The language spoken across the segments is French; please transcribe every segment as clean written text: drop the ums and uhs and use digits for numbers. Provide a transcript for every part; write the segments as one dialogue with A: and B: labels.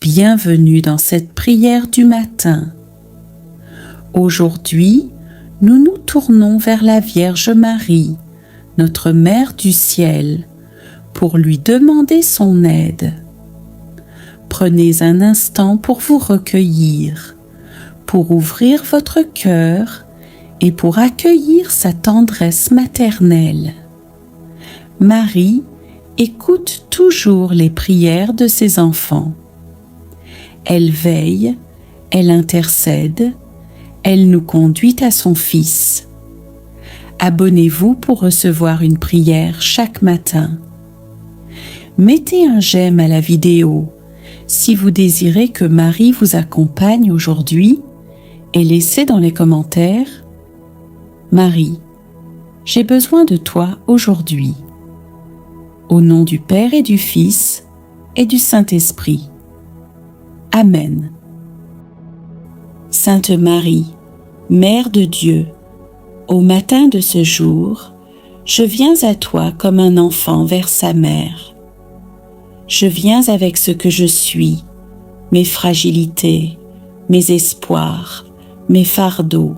A: bienvenue dans cette prière du matin. Aujourd'hui, nous nous tournons vers la Vierge Marie, notre Mère du ciel, pour lui demander son aide. Prenez un instant pour vous recueillir, pour ouvrir votre cœur et pour accueillir sa tendresse maternelle. Marie écoute toujours les prières de ses enfants. Elle veille, elle intercède, elle nous conduit à son Fils. Abonnez-vous pour recevoir une prière chaque matin. Mettez un j'aime à la vidéo si vous désirez que Marie vous accompagne aujourd'hui et laissez dans les commentaires « Marie, j'ai besoin de toi aujourd'hui. » Au nom du Père et du Fils et du Saint-Esprit. Amen. Sainte Marie, Mère de Dieu, au matin de ce jour, je viens à toi comme un enfant vers sa mère. Je viens avec ce que je suis, mes fragilités, mes espoirs, mes fardeaux,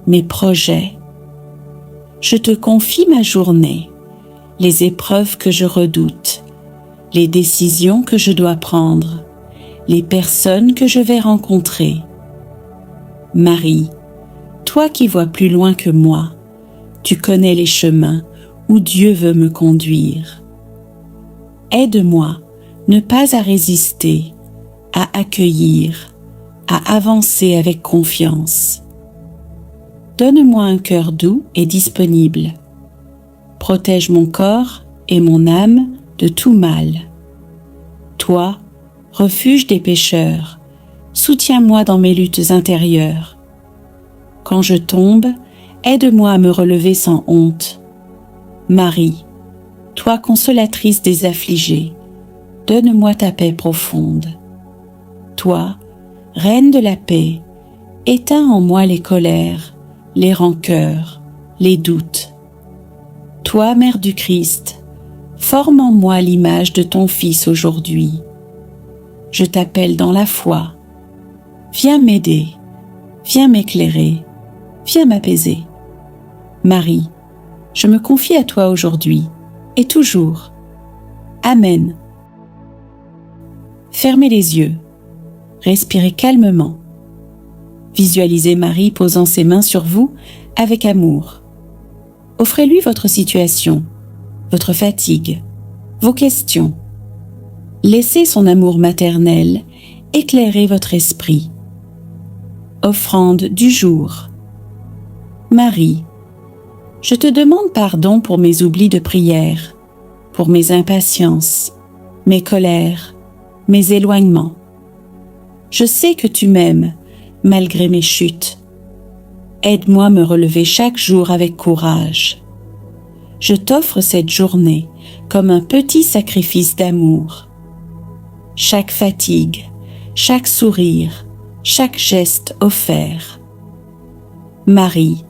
A: mes projets. Je te confie ma journée, les épreuves que je redoute, les décisions que je dois prendre, les personnes que je vais rencontrer. Marie, toi qui vois plus loin que moi, tu connais les chemins où Dieu veut me conduire. Aide-moi, ne pas à résister, à accueillir, à avancer avec confiance. Donne-moi un cœur doux et disponible. Protège mon corps et mon âme de tout mal. Toi, refuge des pécheurs, soutiens-moi dans mes luttes intérieures. Quand je tombe, aide-moi à me relever sans honte. Marie, toi consolatrice des affligés, donne-moi ta paix profonde. Toi, Reine de la paix, éteins en moi les colères, les rancœurs, les doutes. Toi, Mère du Christ, forme en moi l'image de ton Fils aujourd'hui. Je t'appelle dans la foi. Viens m'aider, viens m'éclairer, viens m'apaiser. Marie, je me confie à toi aujourd'hui et toujours. Amen. Fermez les yeux, respirez calmement. Visualisez Marie posant ses mains sur vous avec amour. Offrez-lui votre situation, votre fatigue, vos questions. Laissez son amour maternel éclairer votre esprit. Offrande du jour. Marie, je te demande pardon pour mes oublis de prière, pour mes impatiences, mes colères, mes éloignements. Je sais que tu m'aimes, malgré mes chutes. Aide-moi à me relever chaque jour avec courage. Je t'offre cette journée comme un petit sacrifice d'amour. Chaque fatigue, chaque sourire, chaque geste offert. Marie,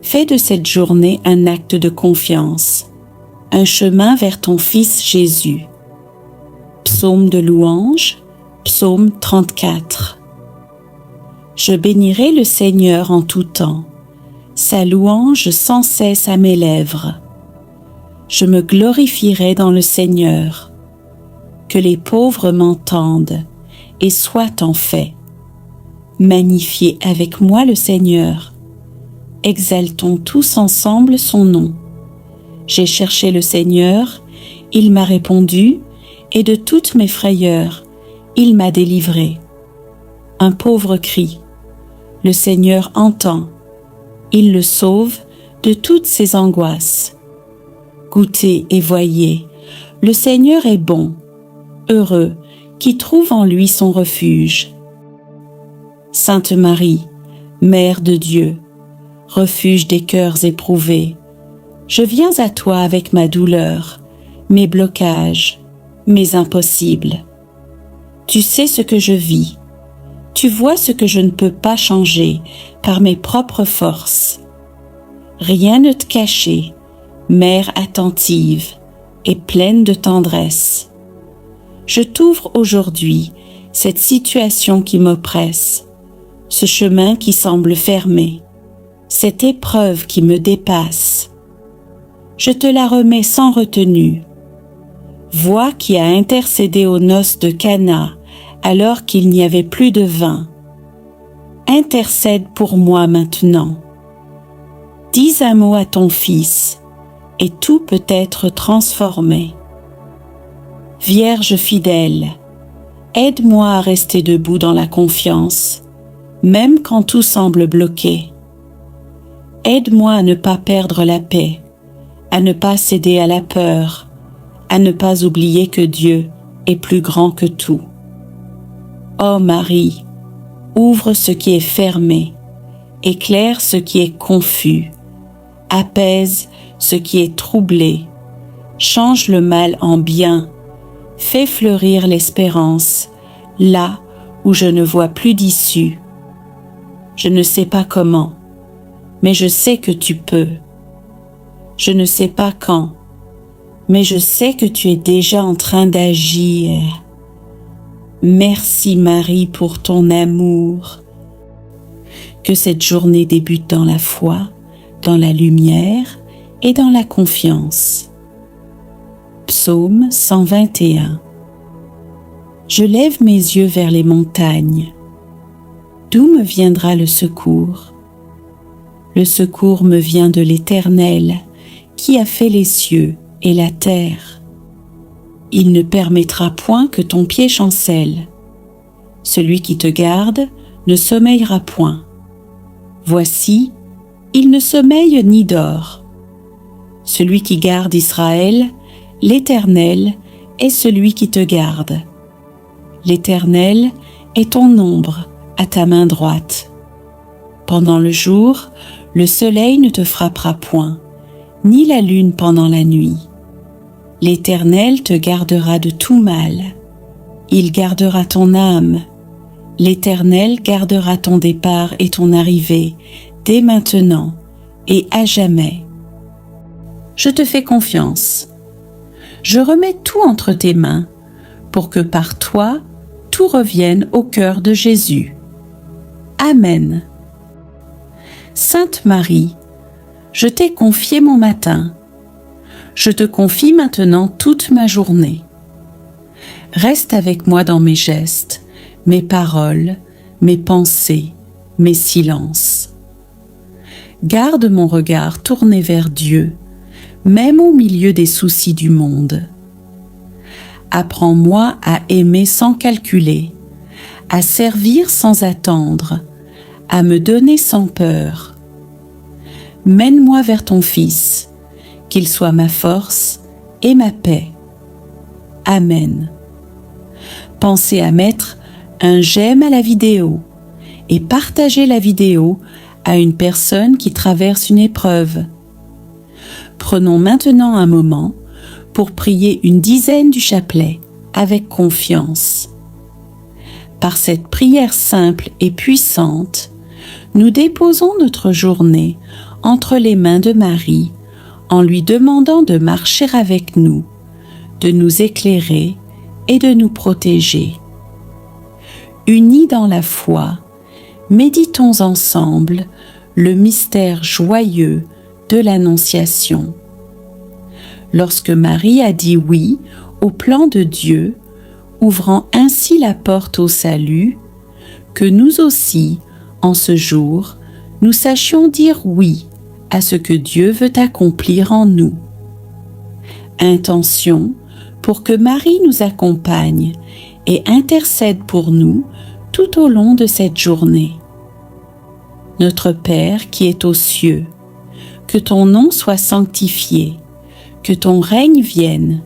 A: fais de cette journée un acte de confiance, un chemin vers ton Fils Jésus. Psaume de louange, psaume 34. Je bénirai le Seigneur en tout temps, sa louange sans cesse à mes lèvres. Je me glorifierai dans le Seigneur. Que les pauvres m'entendent et soient en fait. Magnifiez avec moi le Seigneur. Exaltons tous ensemble son nom. J'ai cherché le Seigneur, il m'a répondu, et de toutes mes frayeurs, il m'a délivré. Un pauvre cri. Le Seigneur entend, il le sauve de toutes ses angoisses. Goûtez et voyez, le Seigneur est bon, heureux qui trouve en lui son refuge. Sainte Marie, Mère de Dieu, refuge des cœurs éprouvés, je viens à toi avec ma douleur, mes blocages, mes impossibles. Tu sais ce que je vis. Tu vois ce que je ne peux pas changer par mes propres forces. Rien ne te cachait, Mère attentive et pleine de tendresse. Je t'ouvre aujourd'hui cette situation qui m'oppresse, ce chemin qui semble fermé, cette épreuve qui me dépasse. Je te la remets sans retenue. Voix qui a intercédé aux noces de Cana alors qu'il n'y avait plus de vin. Intercède pour moi maintenant. Dis un mot à ton Fils, et tout peut être transformé. Vierge fidèle, aide-moi à rester debout dans la confiance, même quand tout semble bloqué. Aide-moi à ne pas perdre la paix, à ne pas céder à la peur, à ne pas oublier que Dieu est plus grand que tout. Ô Marie, ouvre ce qui est fermé, éclaire ce qui est confus, apaise ce qui est troublé, change le mal en bien, fais fleurir l'espérance, là où je ne vois plus d'issue. Je ne sais pas comment, mais je sais que tu peux. Je ne sais pas quand, mais je sais que tu es déjà en train d'agir. Merci Marie pour ton amour. Que cette journée débute dans la foi, dans la lumière et dans la confiance. Psaume 121. Je lève mes yeux vers les montagnes. D'où me viendra le secours? Le secours me vient de l'Éternel, qui a fait les cieux et la terre. Il ne permettra point que ton pied chancelle. Celui qui te garde ne sommeillera point. Voici, il ne sommeille ni dort. Celui qui garde Israël, l'Éternel est celui qui te garde. L'Éternel est ton ombre à ta main droite. Pendant le jour, le soleil ne te frappera point, ni la lune pendant la nuit. L'Éternel te gardera de tout mal. Il gardera ton âme. L'Éternel gardera ton départ et ton arrivée, dès maintenant et à jamais. Je te fais confiance. Je remets tout entre tes mains, pour que par toi, tout revienne au cœur de Jésus. Amen. Sainte Marie, je t'ai confié mon matin. Je te confie maintenant toute ma journée. Reste avec moi dans mes gestes, mes paroles, mes pensées, mes silences. Garde mon regard tourné vers Dieu, même au milieu des soucis du monde. Apprends-moi à aimer sans calculer, à servir sans attendre, à me donner sans peur. Mène-moi vers ton Fils, qu'il soit ma force et ma paix. Amen. Pensez à mettre un j'aime à la vidéo et partagez la vidéo à une personne qui traverse une épreuve. Prenons maintenant un moment pour prier une dizaine du chapelet avec confiance. Par cette prière simple et puissante, nous déposons notre journée entre les mains de Marie en lui demandant de marcher avec nous, de nous éclairer et de nous protéger. Unis dans la foi, méditons ensemble le mystère joyeux de l'Annonciation. Lorsque Marie a dit oui au plan de Dieu, ouvrant ainsi la porte au salut, que nous aussi, en ce jour, nous sachions dire oui à ce que Dieu veut accomplir en nous. Intention pour que Marie nous accompagne et intercède pour nous tout au long de cette journée. Notre Père qui es aux cieux, que ton nom soit sanctifié, que ton règne vienne,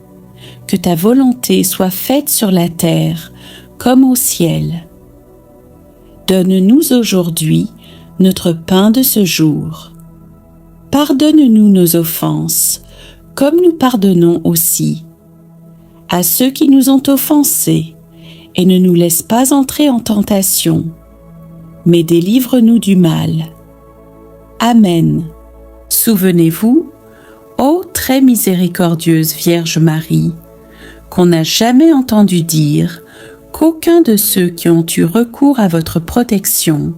A: que ta volonté soit faite sur la terre comme au ciel. Donne-nous aujourd'hui notre pain de ce jour. Pardonne-nous nos offenses, comme nous pardonnons aussi à ceux qui nous ont offensés, et ne nous laisse pas entrer en tentation, mais délivre-nous du mal. Amen. Souvenez-vous, ô très miséricordieuse Vierge Marie, qu'on n'a jamais entendu dire qu'aucun de ceux qui ont eu recours à votre protection,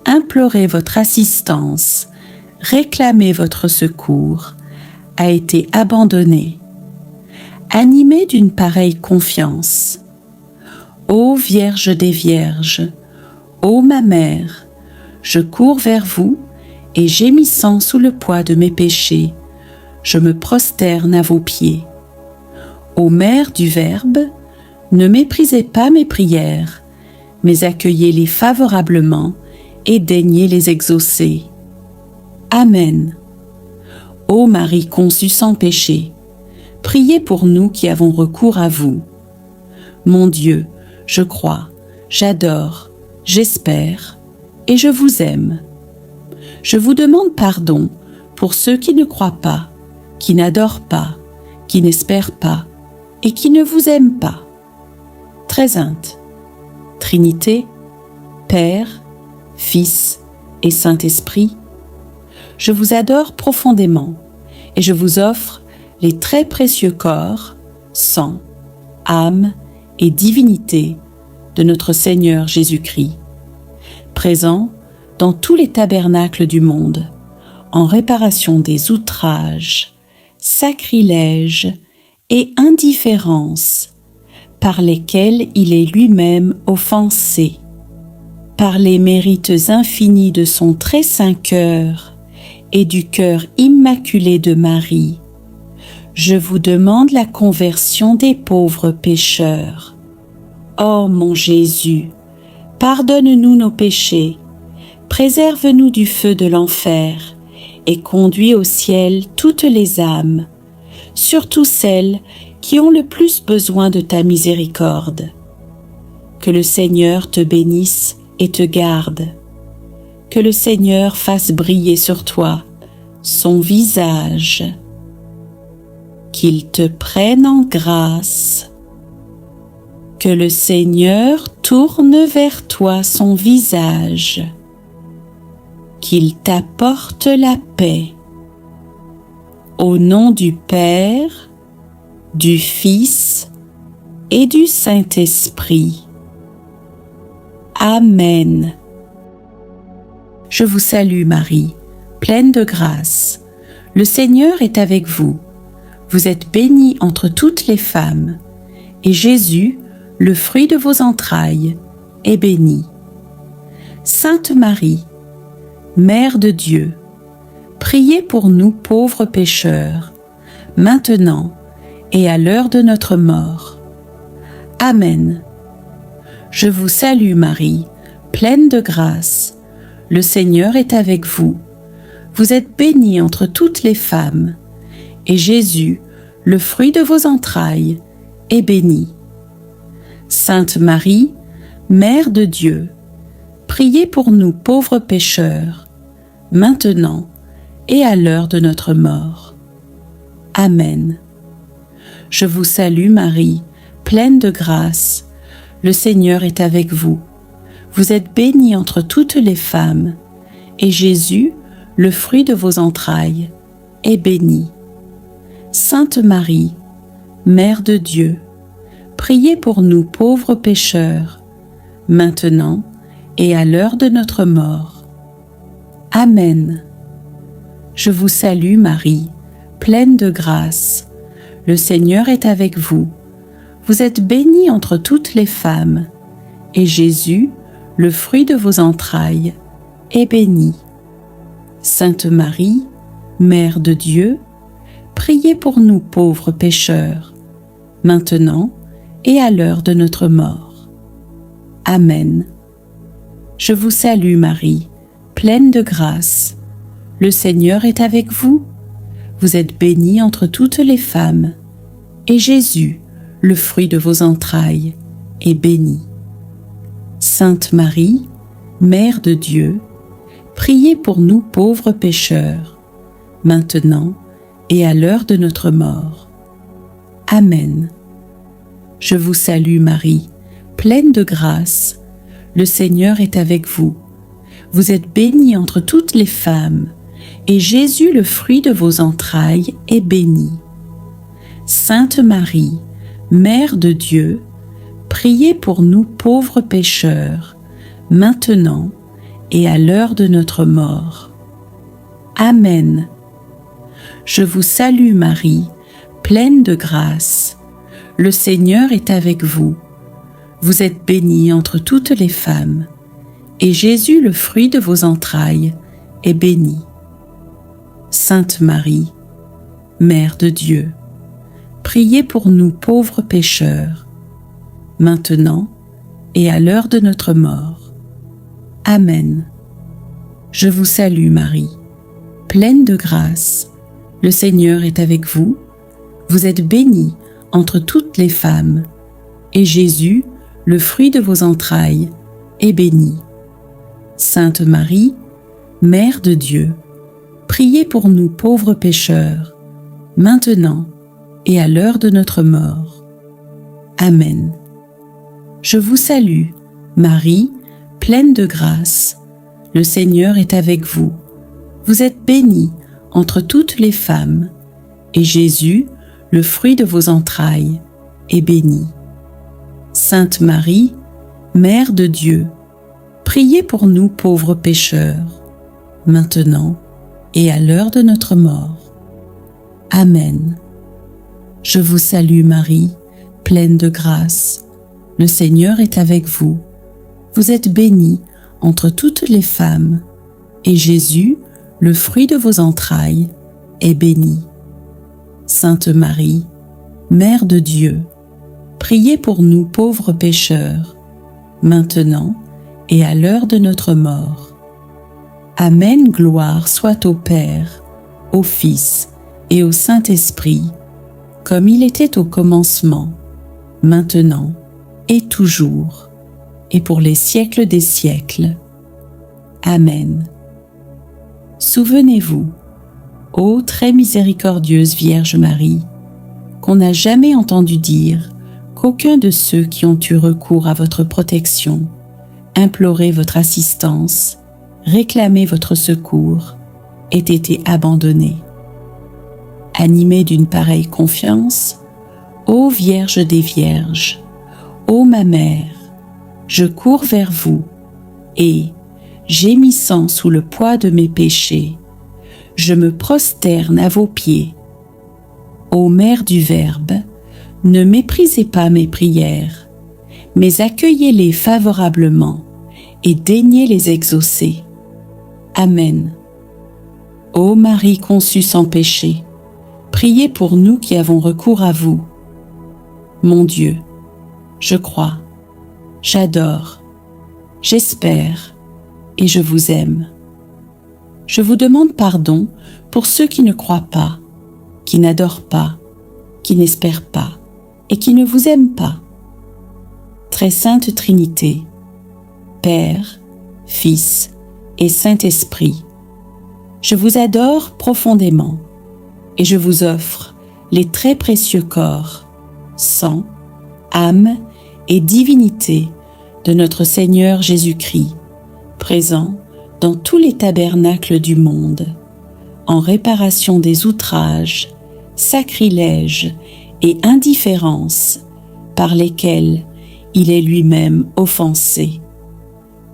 A: imploré votre assistance, réclamé votre secours, a été abandonné. Animé d'une pareille confiance, ô Vierge des Vierges, ô ma mère, je cours vers vous et gémissant sous le poids de mes péchés, je me prosterne à vos pieds. Ô Mère du Verbe, ne méprisez pas mes prières, mais accueillez-les favorablement et daignez les exaucer. Amen. Ô Marie conçue sans péché, priez pour nous qui avons recours à vous. Mon Dieu, je crois, j'adore, j'espère et je vous aime. Je vous demande pardon pour ceux qui ne croient pas, qui n'adorent pas, qui n'espèrent pas et qui ne vous aiment pas. Très Sainte, Trinité, Père, Fils et Saint-Esprit, je vous adore profondément et je vous offre les très précieux corps, sang, âme et divinité de notre Seigneur Jésus-Christ, présent dans tous les tabernacles du monde, en réparation des outrages, sacrilèges et indifférences par lesquels il est lui-même offensé. Par les mérites infinis de son très saint cœur et du cœur immaculé de Marie, je vous demande la conversion des pauvres pécheurs. Ô mon Jésus, pardonne-nous nos péchés, préserve-nous du feu de l'enfer et conduis au ciel toutes les âmes, surtout celles qui ont le plus besoin de ta miséricorde. Que le Seigneur te bénisse et te garde. Que le Seigneur fasse briller sur toi son visage. Qu'il te prenne en grâce. Que le Seigneur tourne vers toi son visage. Qu'il t'apporte la paix. Au nom du Père, du Fils et du Saint-Esprit. Amen. Je vous salue Marie, pleine de grâce. Le Seigneur est avec vous. Vous êtes bénie entre toutes les femmes, et Jésus, le fruit de vos entrailles, est béni. Sainte Marie, Mère de Dieu, priez pour nous pauvres pécheurs, maintenant et à l'heure de notre mort. Amen. Je vous salue Marie, pleine de grâce. Le Seigneur est avec vous. Vous êtes bénie entre toutes les femmes, et Jésus, le fruit de vos entrailles, est béni. Sainte Marie, Mère de Dieu, priez pour nous pauvres pécheurs, maintenant et à l'heure de notre mort. Amen. Je vous salue Marie, pleine de grâce. Le Seigneur est avec vous. Vous êtes bénie entre toutes les femmes, et Jésus, le fruit de vos entrailles, est béni. Sainte Marie, Mère de Dieu, priez pour nous pauvres pécheurs, maintenant et à l'heure de notre mort. Amen. Je vous salue Marie, pleine de grâce. Le Seigneur est avec vous. Vous êtes bénie entre toutes les femmes, et Jésus, le fruit de vos entrailles, est béni. Sainte Marie, Mère de Dieu, priez pour nous pauvres pécheurs, maintenant et à l'heure de notre mort. Amen. Je vous salue Marie, pleine de grâce. Le Seigneur est avec vous. Vous êtes bénie entre toutes les femmes, et Jésus, le fruit de vos entrailles, est béni. Sainte Marie, Mère de Dieu, priez pour nous pauvres pécheurs, maintenant et à l'heure de notre mort. Amen. Je vous salue Marie, pleine de grâce. Le Seigneur est avec vous. Vous êtes bénie entre toutes les femmes, et Jésus, le fruit de vos entrailles, est béni. Sainte Marie, Mère de Dieu, priez pour nous pauvres pécheurs, maintenant et à l'heure de notre mort. Amen. Je vous salue Marie, pleine de grâce. Le Seigneur est avec vous. Vous êtes bénie entre toutes les femmes, et Jésus, le fruit de vos entrailles, est béni. Sainte Marie, Mère de Dieu, priez pour nous pauvres pécheurs, maintenant et à l'heure de notre mort. Amen. Je vous salue Marie, pleine de grâce. Le Seigneur est avec vous. Vous êtes bénie entre toutes les femmes, et Jésus, le fruit de vos entrailles, est béni. Sainte Marie, Mère de Dieu, priez pour nous pauvres pécheurs, maintenant et à l'heure de notre mort. Amen. Je vous salue, Marie, pleine de grâce. Le Seigneur est avec vous. Vous êtes bénie entre toutes les femmes, et Jésus, le fruit de vos entrailles, est béni. Sainte Marie, Mère de Dieu, priez pour nous pauvres pécheurs, maintenant et à l'heure de notre mort. Amen. Je vous salue Marie, pleine de grâce. Le Seigneur est avec vous. Vous êtes bénie entre toutes les femmes, et Jésus, le fruit de vos entrailles, est béni. Sainte Marie, Mère de Dieu, priez pour nous pauvres pécheurs, maintenant et à l'heure de notre mort. Amen. Gloire soit au Père, au Fils et au Saint-Esprit, comme il était au commencement, maintenant et toujours, et pour les siècles des siècles. Amen. Souvenez-vous, ô très miséricordieuse Vierge Marie, qu'on n'a jamais entendu dire qu'aucun de ceux qui ont eu recours à votre protection, imploré votre assistance, réclamé votre secours, ait été abandonné. Animée d'une pareille confiance, ô Vierge des Vierges, ô ma Mère, je cours vers vous et, gémissant sous le poids de mes péchés, je me prosterne à vos pieds. Ô Mère du Verbe, ne méprisez pas mes prières, mais accueillez-les favorablement et daignez les exaucer. Amen. Ô Marie conçue sans péché, priez pour nous qui avons recours à vous. Mon Dieu, je crois, j'adore, j'espère et je vous aime. Je vous demande pardon pour ceux qui ne croient pas, qui n'adorent pas, qui n'espèrent pas et qui ne vous aiment pas. Très sainte Trinité, Père, Fils et Saint-Esprit, je vous adore profondément et je vous offre les très précieux corps, sang, âme et divinité de notre Seigneur Jésus-Christ, présent dans tous les tabernacles du monde, en réparation des outrages, sacrilèges et indifférences par lesquels il est lui-même offensé.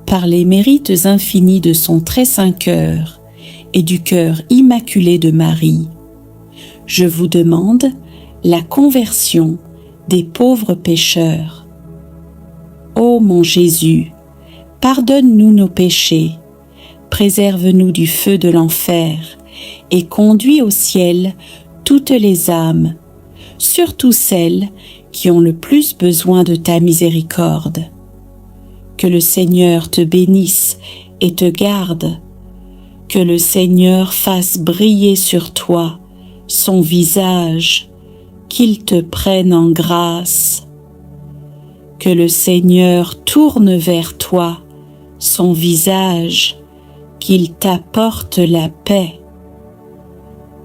A: Par les mérites infinis de son très saint cœur et du cœur immaculé de Marie, je vous demande la conversion des pauvres pécheurs. Ô mon Jésus, pardonne-nous nos péchés, préserve-nous du feu de l'enfer et conduis au ciel toutes les âmes, surtout celles qui ont le plus besoin de ta miséricorde. Que le Seigneur te bénisse et te garde. Que le Seigneur fasse briller sur toi son visage, qu'il te prenne en grâce. Que le Seigneur tourne vers toi son visage, qu'il t'apporte la paix.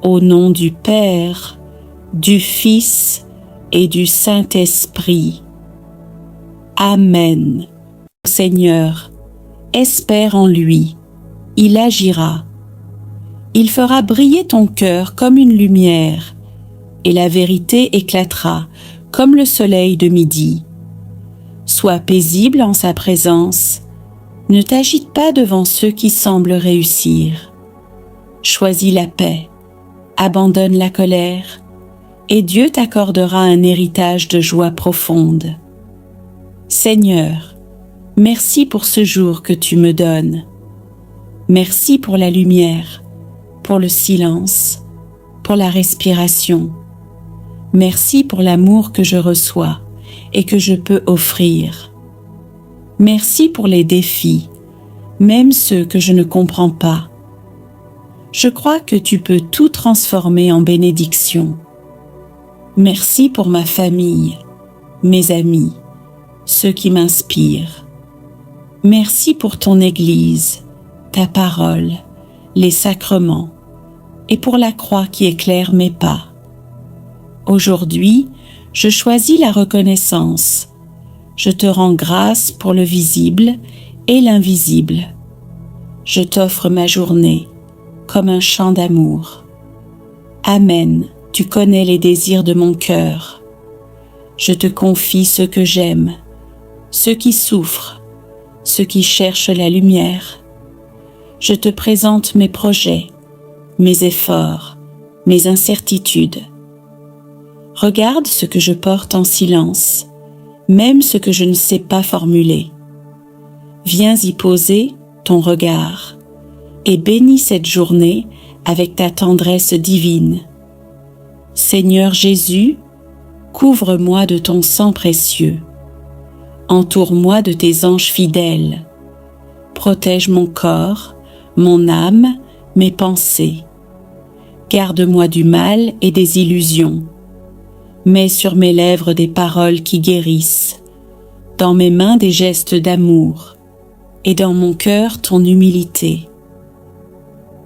A: Au nom du Père, du Fils et du Saint-Esprit. Amen. Seigneur, espère en lui, il agira. Il fera briller ton cœur comme une lumière, et la vérité éclatera comme le soleil de midi. Sois paisible en sa présence. Ne t'agite pas devant ceux qui semblent réussir. Choisis la paix, abandonne la colère, et Dieu t'accordera un héritage de joie profonde. Seigneur, merci pour ce jour que tu me donnes. Merci pour la lumière, pour le silence, pour la respiration. Merci pour l'amour que je reçois et que je peux offrir. Merci pour les défis, même ceux que je ne comprends pas. Je crois que tu peux tout transformer en bénédiction. Merci pour ma famille, mes amis, ceux qui m'inspirent. Merci pour ton Église, ta parole, les sacrements, et pour la croix qui éclaire mes pas. Aujourd'hui, je choisis la reconnaissance. Je te rends grâce pour le visible et l'invisible. Je t'offre ma journée comme un chant d'amour. Amen, tu connais les désirs de mon cœur. Je te confie ceux que j'aime, ceux qui souffrent, ceux qui cherchent la lumière. Je te présente mes projets, mes efforts, mes incertitudes. Regarde ce que je porte en silence, même ce que je ne sais pas formuler. Viens y poser ton regard et bénis cette journée avec ta tendresse divine. Seigneur Jésus, couvre-moi de ton sang précieux. Entoure-moi de tes anges fidèles. Protège mon corps, mon âme, mes pensées. Garde-moi du mal et des illusions. Mets sur mes lèvres des paroles qui guérissent, dans mes mains des gestes d'amour, et dans mon cœur ton humilité.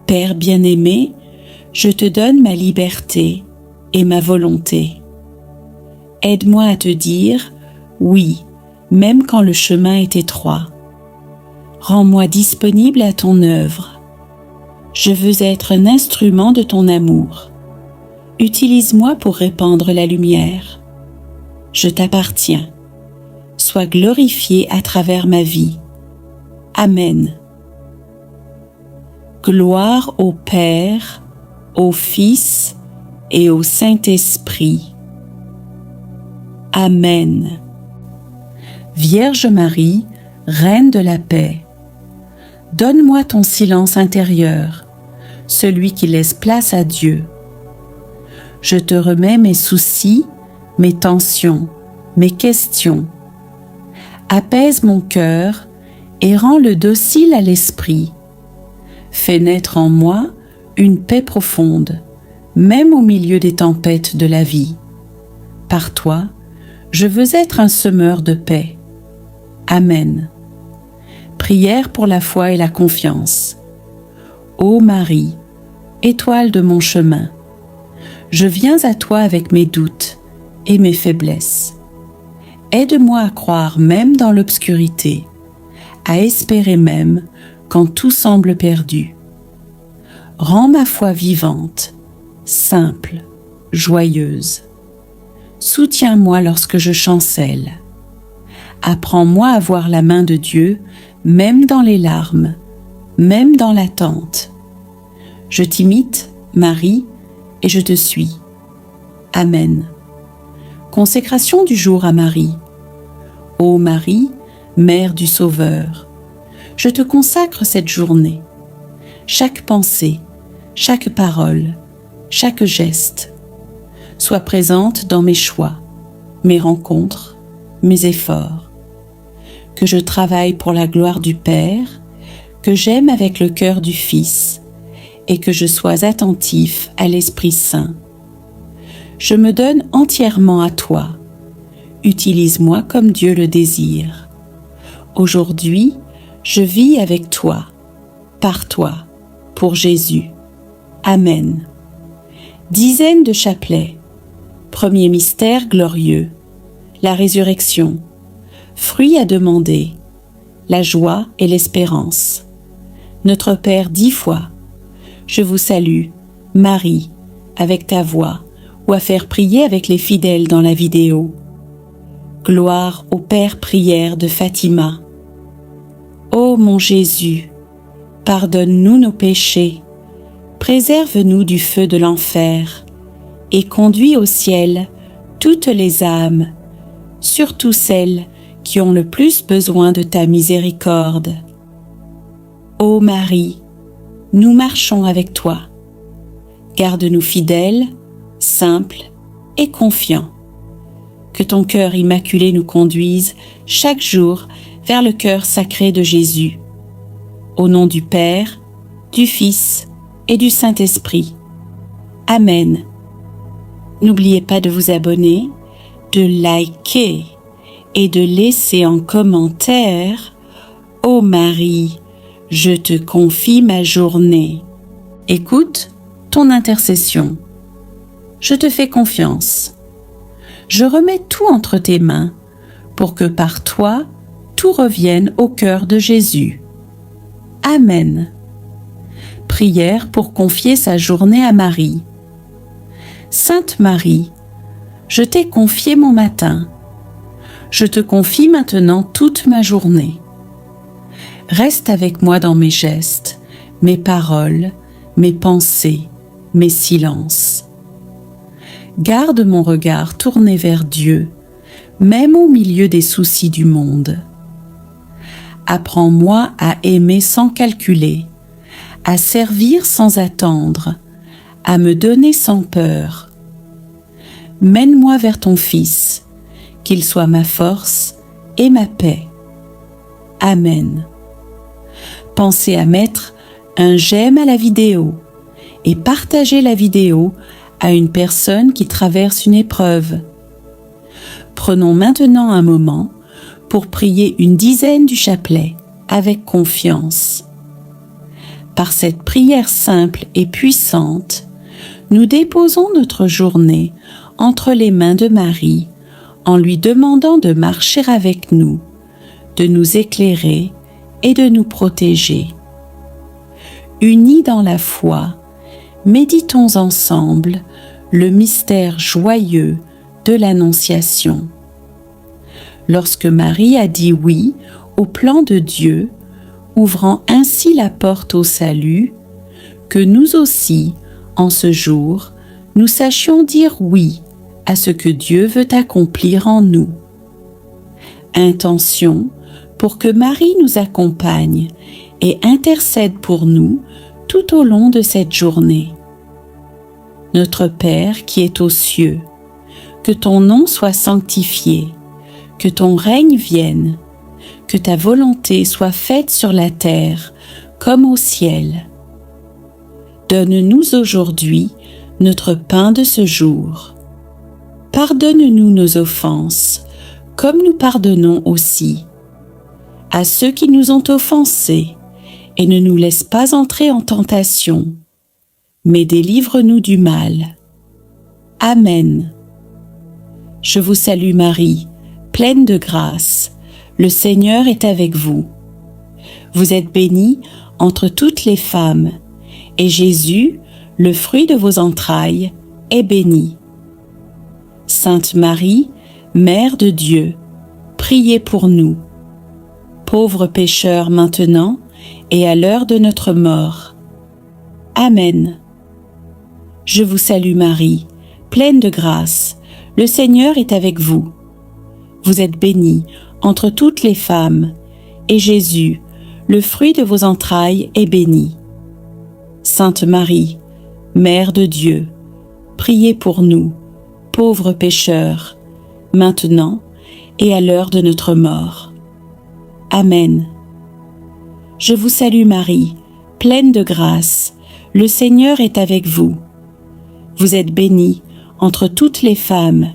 A: Père bien-aimé, je te donne ma liberté et ma volonté. Aide-moi à te dire oui, même quand le chemin est étroit. Rends-moi disponible à ton œuvre. Je veux être un instrument de ton amour. Utilise-moi pour répandre la lumière. Je t'appartiens. Sois glorifié à travers ma vie. Amen. Gloire au Père, au Fils et au Saint-Esprit. Amen. Vierge Marie, Reine de la paix, donne-moi ton silence intérieur, celui qui laisse place à Dieu. Je te remets mes soucis, mes tensions, mes questions. Apaise mon cœur et rends-le docile à l'esprit. Fais naître en moi une paix profonde, même au milieu des tempêtes de la vie. Par toi, je veux être un semeur de paix. Amen. Prière pour la foi et la confiance. Ô Marie, étoile de mon chemin, je viens à toi avec mes doutes et mes faiblesses. Aide-moi à croire même dans l'obscurité, à espérer même quand tout semble perdu. Rends ma foi vivante, simple, joyeuse. Soutiens-moi lorsque je chancelle. Apprends-moi à voir la main de Dieu, même dans les larmes, même dans l'attente. Je t'imite, Marie, et je te suis. Amen. Consécration du jour à Marie. Ô Marie, Mère du Sauveur, je te consacre cette journée. Chaque pensée, chaque parole, chaque geste. Sois présente dans mes choix, mes rencontres, mes efforts. Que je travaille pour la gloire du Père, que j'aime avec le cœur du Fils, et que je sois attentif à l'Esprit Saint. Je me donne entièrement à toi. Utilise-moi comme Dieu le désire. Aujourd'hui, je vis avec toi, par toi, pour Jésus. Amen. Dizaine de chapelets. Premier mystère glorieux. La résurrection. Fruit à demander. La joie et l'espérance. Notre Père 10 fois. Je vous salue, Marie, avec ta voix, ou à faire prier avec les fidèles dans la vidéo. Gloire au Père prière de Fatima. Ô mon Jésus, pardonne-nous nos péchés, préserve-nous du feu de l'enfer et conduis au ciel toutes les âmes, surtout celles qui ont le plus besoin de ta miséricorde. Ô Marie, nous marchons avec toi. Garde-nous fidèles, simples et confiants. Que ton cœur immaculé nous conduise chaque jour vers le cœur sacré de Jésus. Au nom du Père, du Fils et du Saint-Esprit. Amen. N'oubliez pas de vous abonner, de liker et de laisser en commentaire « Ô Marie, je te confie ma journée. Écoute ton intercession. Je te fais confiance. Je remets tout entre tes mains pour que par toi, tout revienne au cœur de Jésus. Amen. Prière pour confier sa journée à Marie. Sainte Marie, je t'ai confié mon matin. Je te confie maintenant toute ma journée. Reste avec moi dans mes gestes, mes paroles, mes pensées, mes silences. Garde mon regard tourné vers Dieu, même au milieu des soucis du monde. Apprends-moi à aimer sans calculer, à servir sans attendre, à me donner sans peur. Mène-moi vers ton Fils, qu'il soit ma force et ma paix. Amen. Pensez à mettre un j'aime à la vidéo et partager la vidéo à une personne qui traverse une épreuve. Prenons maintenant un moment pour prier une dizaine du chapelet avec confiance. Par cette prière simple et puissante, nous déposons notre journée entre les mains de Marie en lui demandant de marcher avec nous, de nous éclairer et de nous protéger. Unis dans la foi, méditons ensemble le mystère joyeux de l'Annonciation. Lorsque Marie a dit oui au plan de Dieu, ouvrant ainsi la porte au salut, que nous aussi, en ce jour, nous sachions dire oui à ce que Dieu veut accomplir en nous. Intention pour que Marie nous accompagne et intercède pour nous tout au long de cette journée. Notre Père qui es aux cieux, que ton nom soit sanctifié, que ton règne vienne, que ta volonté soit faite sur la terre comme au ciel. Donne-nous aujourd'hui notre pain de ce jour. Pardonne-nous nos offenses, comme nous pardonnons aussi à ceux qui nous ont offensés, et ne nous laisse pas entrer en tentation, mais délivre-nous du mal. Amen. Je vous salue Marie, pleine de grâce, le Seigneur est avec vous. Vous êtes bénie entre toutes les femmes, et Jésus, le fruit de vos entrailles, est béni. Sainte Marie, Mère de Dieu, priez pour nous, pauvres pécheurs maintenant et à l'heure de notre mort. Amen. Je vous salue Marie, pleine de grâce, le Seigneur est avec vous. Vous êtes bénie entre toutes les femmes, et Jésus, le fruit de vos entrailles, est béni. Sainte Marie, Mère de Dieu, priez pour nous, pauvres pécheurs, maintenant et à l'heure de notre mort. Amen. Je vous salue Marie, pleine de grâce, le Seigneur est avec vous. Vous êtes bénie entre toutes les femmes,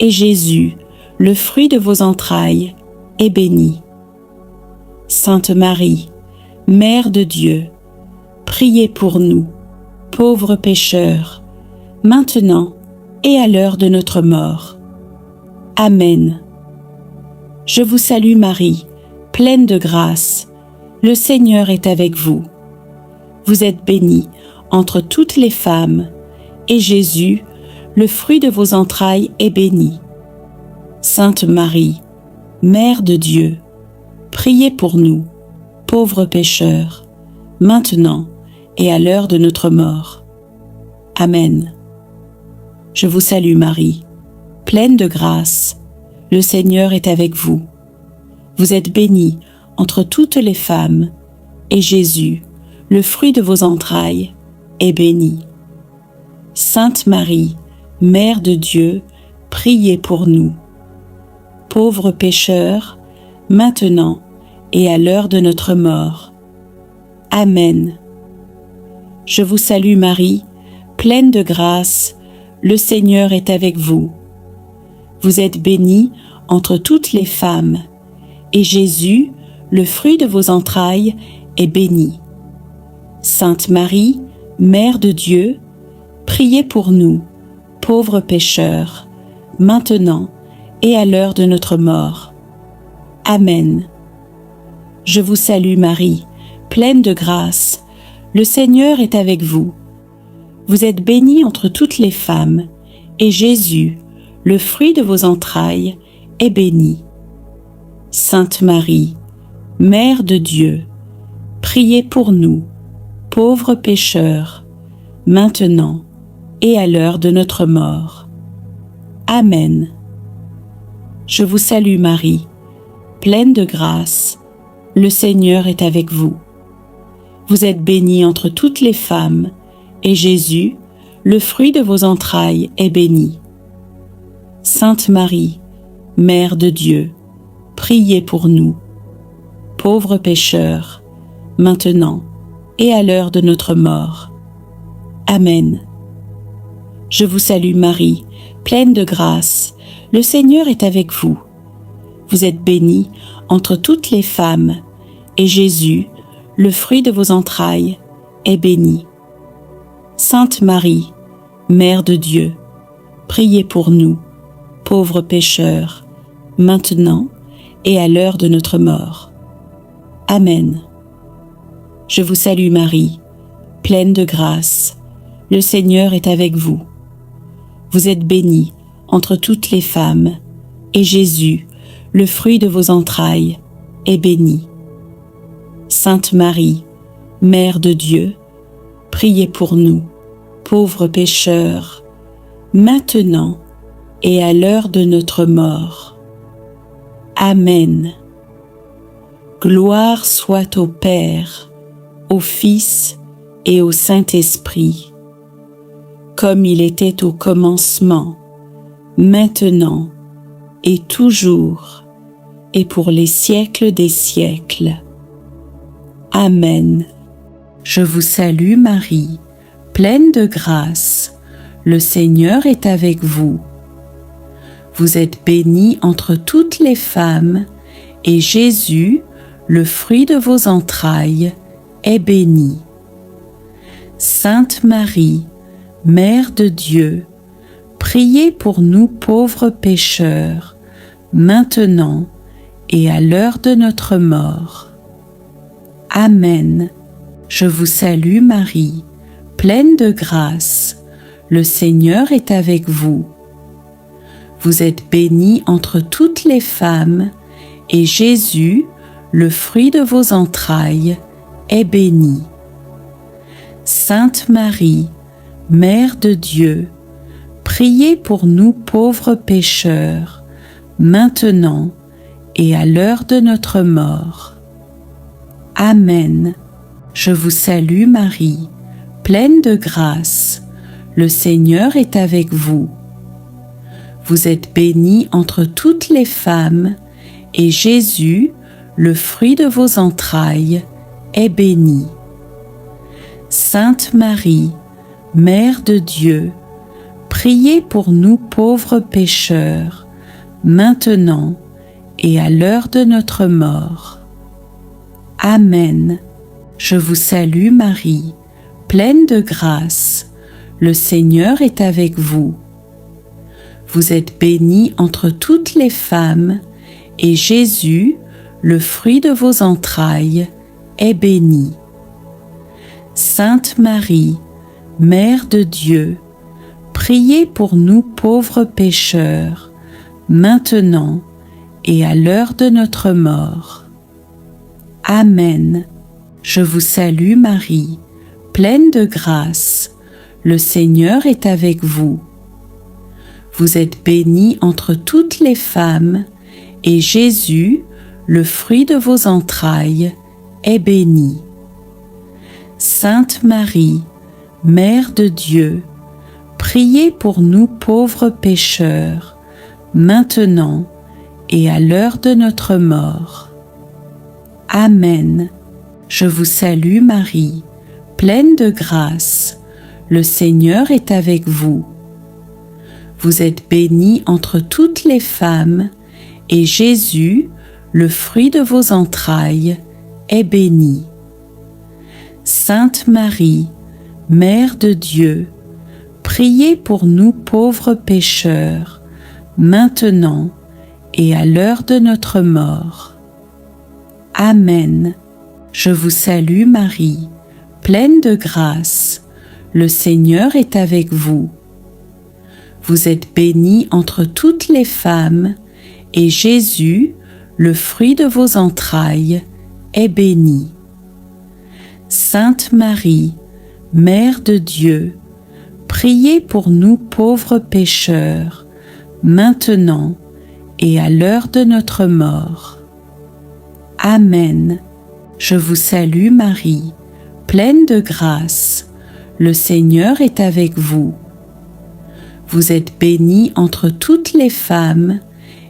A: et Jésus, le fruit de vos entrailles, est béni. Sainte Marie, Mère de Dieu, priez pour nous, pauvres pécheurs, maintenant et à l'heure de notre mort. Amen. Je vous salue Marie, pleine de grâce, le Seigneur est avec vous. Vous êtes bénie entre toutes les femmes, et Jésus, le fruit de vos entrailles, est béni. Sainte Marie, Mère de Dieu, priez pour nous, pauvres pécheurs, maintenant et à l'heure de notre mort. Amen. Je vous salue Marie, pleine de grâce, le Seigneur est avec vous. Vous êtes bénie entre toutes les femmes, et Jésus, le fruit de vos entrailles, est béni. Sainte Marie, Mère de Dieu, priez pour nous. Pauvres pécheurs, maintenant et à l'heure de notre mort. Amen. Je vous salue Marie, pleine de grâce, le Seigneur est avec vous. Vous êtes bénie entre toutes les femmes, et Jésus, le fruit de vos entrailles, est béni. Sainte Marie, Mère de Dieu, priez pour nous, pauvres pécheurs, maintenant et à l'heure de notre mort. Amen. Je vous salue Marie, pleine de grâce, le Seigneur est avec vous. Vous êtes bénie entre toutes les femmes, et Jésus, le fruit de vos entrailles, est béni. Sainte Marie, Mère de Dieu, priez pour nous, pauvres pécheurs, maintenant et à l'heure de notre mort. Amen. Je vous salue Marie, pleine de grâce, le Seigneur est avec vous. Vous êtes bénie entre toutes les femmes, et Jésus, le fruit de vos entrailles, est béni. Sainte Marie, Mère de Dieu, priez pour nous, pauvres pécheurs, maintenant et à l'heure de notre mort. Amen. Je vous salue Marie, pleine de grâce, le Seigneur est avec vous. Vous êtes bénie entre toutes les femmes, et Jésus, le fruit de vos entrailles, est béni. Sainte Marie, Mère de Dieu, priez pour nous, pauvres pécheurs, maintenant et à l'heure de notre mort. Amen. Je vous salue Marie, pleine de grâce, le Seigneur est avec vous. Vous êtes bénie entre toutes les femmes, et Jésus, le fruit de vos entrailles, est béni. Sainte Marie, Mère de Dieu, priez pour nous, pauvres pécheurs, maintenant et à l'heure de notre mort. Amen. Gloire soit au Père, au Fils et au Saint-Esprit, comme il était au commencement, maintenant et toujours, et pour les siècles des siècles. Amen. Je vous salue Marie, pleine de grâce, le Seigneur est avec vous. Vous êtes bénie entre toutes les femmes, et Jésus, le fruit de vos entrailles, est béni. Sainte Marie, Mère de Dieu, priez pour nous pauvres pécheurs, maintenant et à l'heure de notre mort. Amen. Je vous salue Marie, pleine de grâce, le Seigneur est avec vous. Vous êtes bénie entre toutes les femmes, et Jésus, le fruit de vos entrailles, est béni. Sainte Marie, Mère de Dieu, priez pour nous pauvres pécheurs, maintenant et à l'heure de notre mort. Amen. Je vous salue Marie, pleine de grâce, le Seigneur est avec vous. Vous êtes bénie entre toutes les femmes, et Jésus, le fruit de vos entrailles, est béni. Sainte Marie, Mère de Dieu, priez pour nous pauvres pécheurs, maintenant et à l'heure de notre mort. Amen. Je vous salue Marie, pleine de grâce, le Seigneur est avec vous. Vous êtes bénie entre toutes les femmes, et Jésus, le fruit de vos entrailles, est béni. Sainte Marie, Mère de Dieu, priez pour nous pauvres pécheurs, maintenant et à l'heure de notre mort. Amen. Je vous salue Marie, pleine de grâce. Le Seigneur est avec vous. Vous êtes bénie entre toutes les femmes, et Jésus, le fruit de vos entrailles, est béni. Sainte Marie, Mère de Dieu, priez pour nous pauvres pécheurs, maintenant et à l'heure de notre mort. Amen. Je vous salue Marie, pleine de grâce. Le Seigneur est avec vous. Vous êtes bénie entre toutes les femmes, et Jésus, le fruit de vos entrailles, est béni. Sainte Marie, Mère de Dieu, priez pour nous pauvres pécheurs, maintenant et à l'heure de notre mort. Amen. Je vous salue Marie, pleine de grâce. Le Seigneur est avec vous. Vous êtes bénie entre toutes les femmes, et Jésus, le fruit de vos entrailles, est béni. Sainte Marie, Mère de Dieu, priez pour nous pauvres pécheurs, maintenant et à l'heure de notre mort. Amen. Je vous salue Marie, pleine de grâce. Le Seigneur est avec vous. Vous êtes bénie entre toutes les femmes,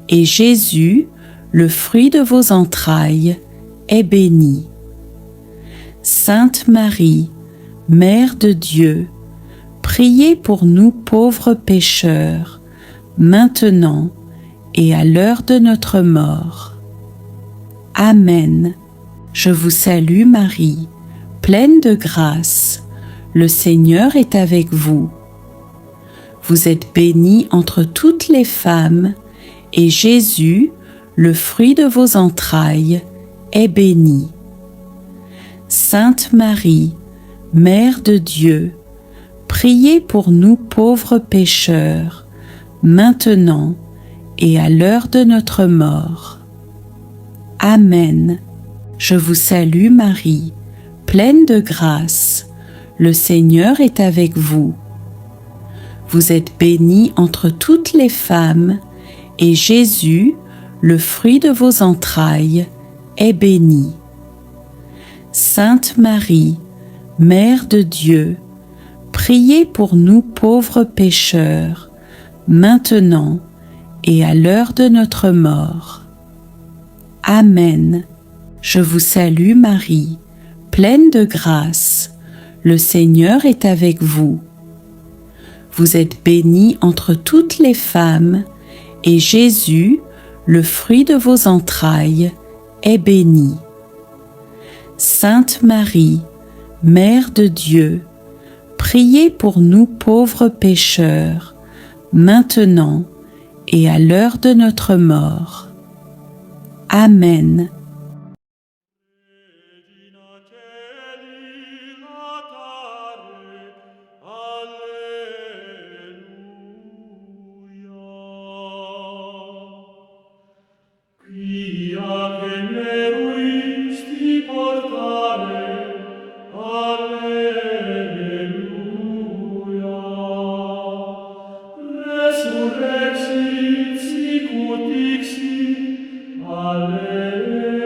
A: et Jésus, le fruit de vos entrailles, est béni. Sainte Marie, Mère de Dieu, priez pour nous pauvres pécheurs, maintenant et à l'heure de notre mort. Amen. Je vous salue Marie, pleine de grâce. Le Seigneur est avec vous. Vous êtes bénie entre toutes les femmes, et Jésus, le fruit de vos entrailles, est béni. Sainte Marie, Mère de Dieu, priez pour nous pauvres pécheurs, maintenant et à l'heure de notre mort. Amen. Je vous salue Marie, pleine de grâce. Le Seigneur est avec vous. Vous êtes bénie entre toutes les femmes, et Jésus, le fruit de vos entrailles, est béni. Sainte Marie, Mère de Dieu, priez pour nous pauvres pécheurs, maintenant et à l'heure de notre mort. Amen. Je vous salue Marie, pleine de grâce. Le Seigneur est avec vous. Vous êtes bénie entre toutes les femmes, et Jésus, le fruit de vos entrailles, est béni. Sainte Marie, Mère de Dieu, priez pour nous pauvres pécheurs, maintenant et à l'heure de notre mort. Amen.
B: Resurrexit sicut dixit, Alleluia.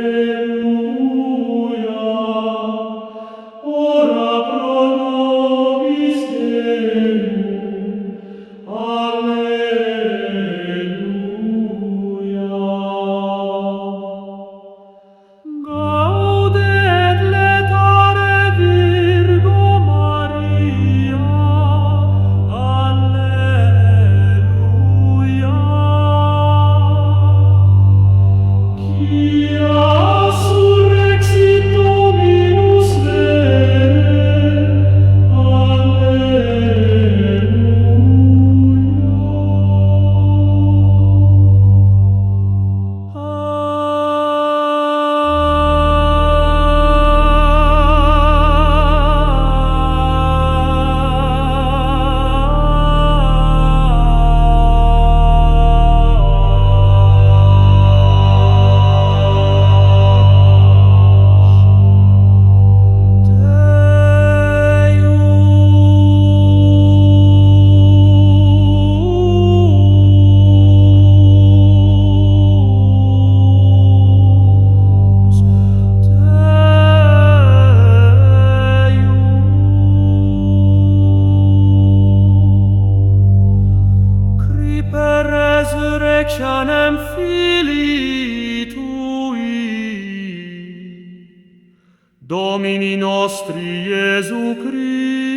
B: Domini nostri Iesu Christi.